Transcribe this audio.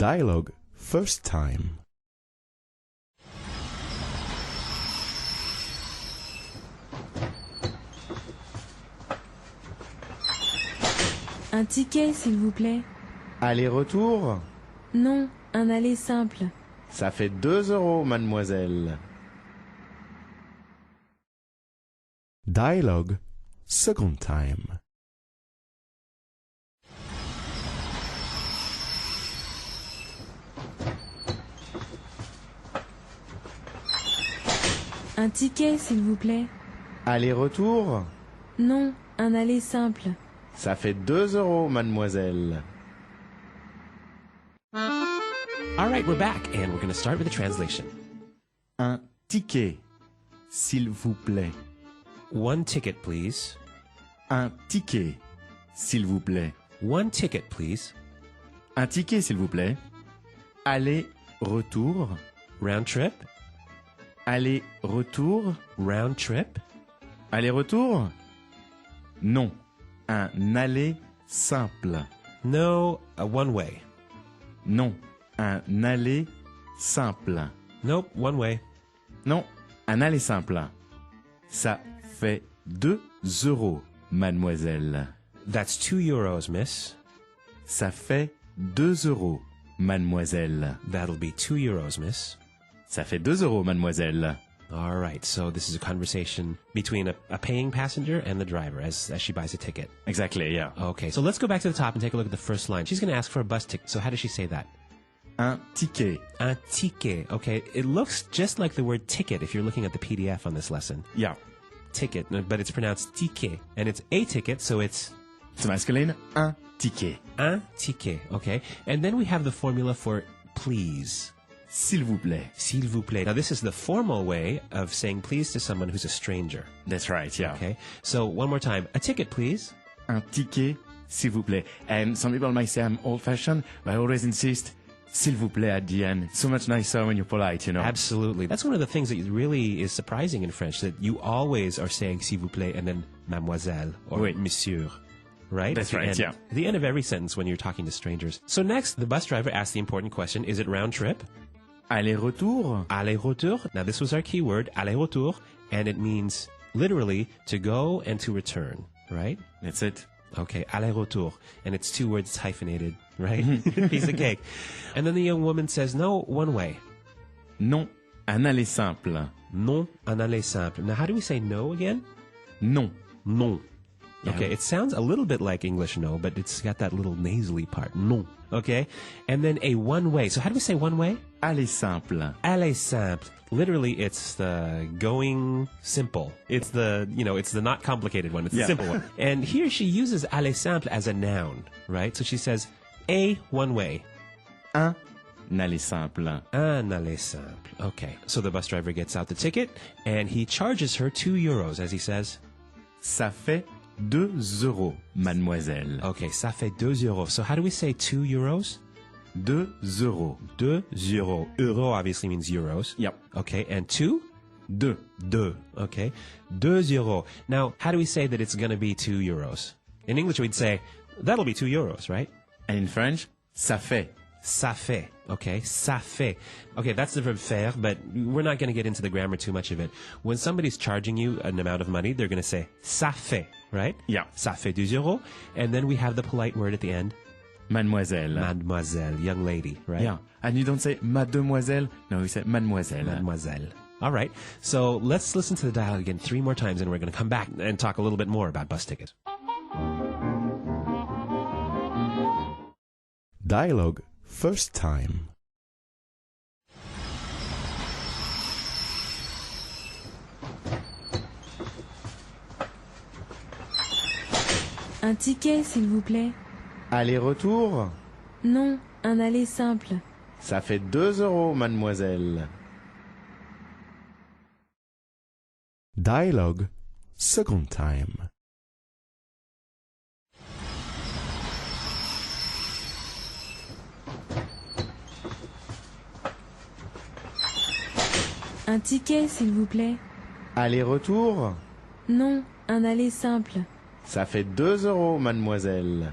Dialogue first time. Un ticket, s'il vous plaît. Aller-retour? Non, un aller simple. Ça fait 2 euros, mademoiselle. Dialogue second time. Un ticket, s'il vous plaît. Aller-retour? Non, un aller simple. Ça fait 2 euros, mademoiselle. All right, we're back, and we're going to start with the translation. Un ticket, s'il vous plaît. One ticket, please. Un ticket, s'il vous plaît. One ticket, please. Un ticket, s'il vous plaît. Aller-retour? Round trip? Aller-retour? Round trip? Aller-retour? Non, un aller simple. No, one way. Non, un aller simple. Nope, one way. Non, un aller simple. Ça fait 2 euros, mademoiselle. That's 2 euros, miss. Ça fait 2 euros, mademoiselle. That'll be 2 euros, miss. Ça fait 2 euros, mademoiselle. All right, so this is a conversation between a paying passenger and the driver as she buys a ticket. Exactly, yeah. Okay, so let's go back to the top and take a look at the first line. She's going to ask for a bus ticket. So how does she say that? Un ticket. Un ticket. Okay, it looks just like the word ticket if you're looking at the PDF on this lesson. Yeah. Ticket, but it's pronounced ticket. And it's a ticket, so it's C'est masculine. Un ticket. un ticket, okay? And then we have the formula for please. S'il vous plaît. S'il vous plaît. Now, this is the formal way of saying please to someone who's a stranger. That's right, yeah. Okay? So, one more time. A ticket, please. Un ticket, s'il vous plaît. And some people might say I'm old-fashioned, but I always insist, s'il vous plaît at the end. It's so much nicer when you're polite, you know. Absolutely. That's one of the things that really is surprising in French, that you always are saying s'il vous plaît and then mademoiselle or Oui. monsieur. Right? That's At the right, end. yeah. At the end of every sentence when you're talking to strangers. So next, the bus driver asks the important question, is it round trip? Aller-retour? Aller-retour. Now, this was our key word, aller-retour, and it means literally to go and to return, right? That's it. Okay, aller-retour. And it's 2 words, it's hyphenated, right? Piece of cake. And then the young woman says, no, one way. Non, un aller simple. Non, un aller simple. Now, how do we say no again? Non. Non. Okay, Yeah. it sounds a little bit like English no, but it's got that little nasally part. Non. Okay? And then a one way. So how do we say one way? Aller simple. Aller simple. Literally, it's the going simple. It's the, it's the not complicated one. It's the Yeah. simple one. And here she uses aller simple as a noun, right? So she says, a one way. Un aller simple. Un aller simple. Okay. So the bus driver gets out the ticket, and he charges her 2 euros, as he says. Ça fait 2 euros, mademoiselle. Okay, ça fait 2 euros. So how do we say 2 euros? 2 euros. 2 euros. Euro obviously means euros. Yep. Okay, and 2? 2. 2. Okay. 2 euros. Now, how do we say that it's going to be 2 euros? In English, we'd say, that'll be 2 euros, right? And in French, ça fait. Ça fait. Okay, ça fait. Okay, that's the verb faire, but we're not going to get into the grammar too much of it. When somebody's charging you an amount of money, they're going to say, ça fait, right? Yeah. Ça fait 2 euros. And then we have the polite word at the end. Mademoiselle. Mademoiselle, young lady, right? Yeah. And you don't say mademoiselle. No, you say mademoiselle. Mademoiselle. All right. So let's listen to the dialogue again 3 more times, and we're going to come back and talk a little bit more about bus tickets. Dialogue first time. Un ticket, s'il vous plaît. Aller-retour? Non, un aller simple. Ça fait 2 euros, mademoiselle. Dialogue second time. Un ticket, s'il vous plaît. Aller-retour? Non, un aller simple. Ça fait 2 euros, mademoiselle.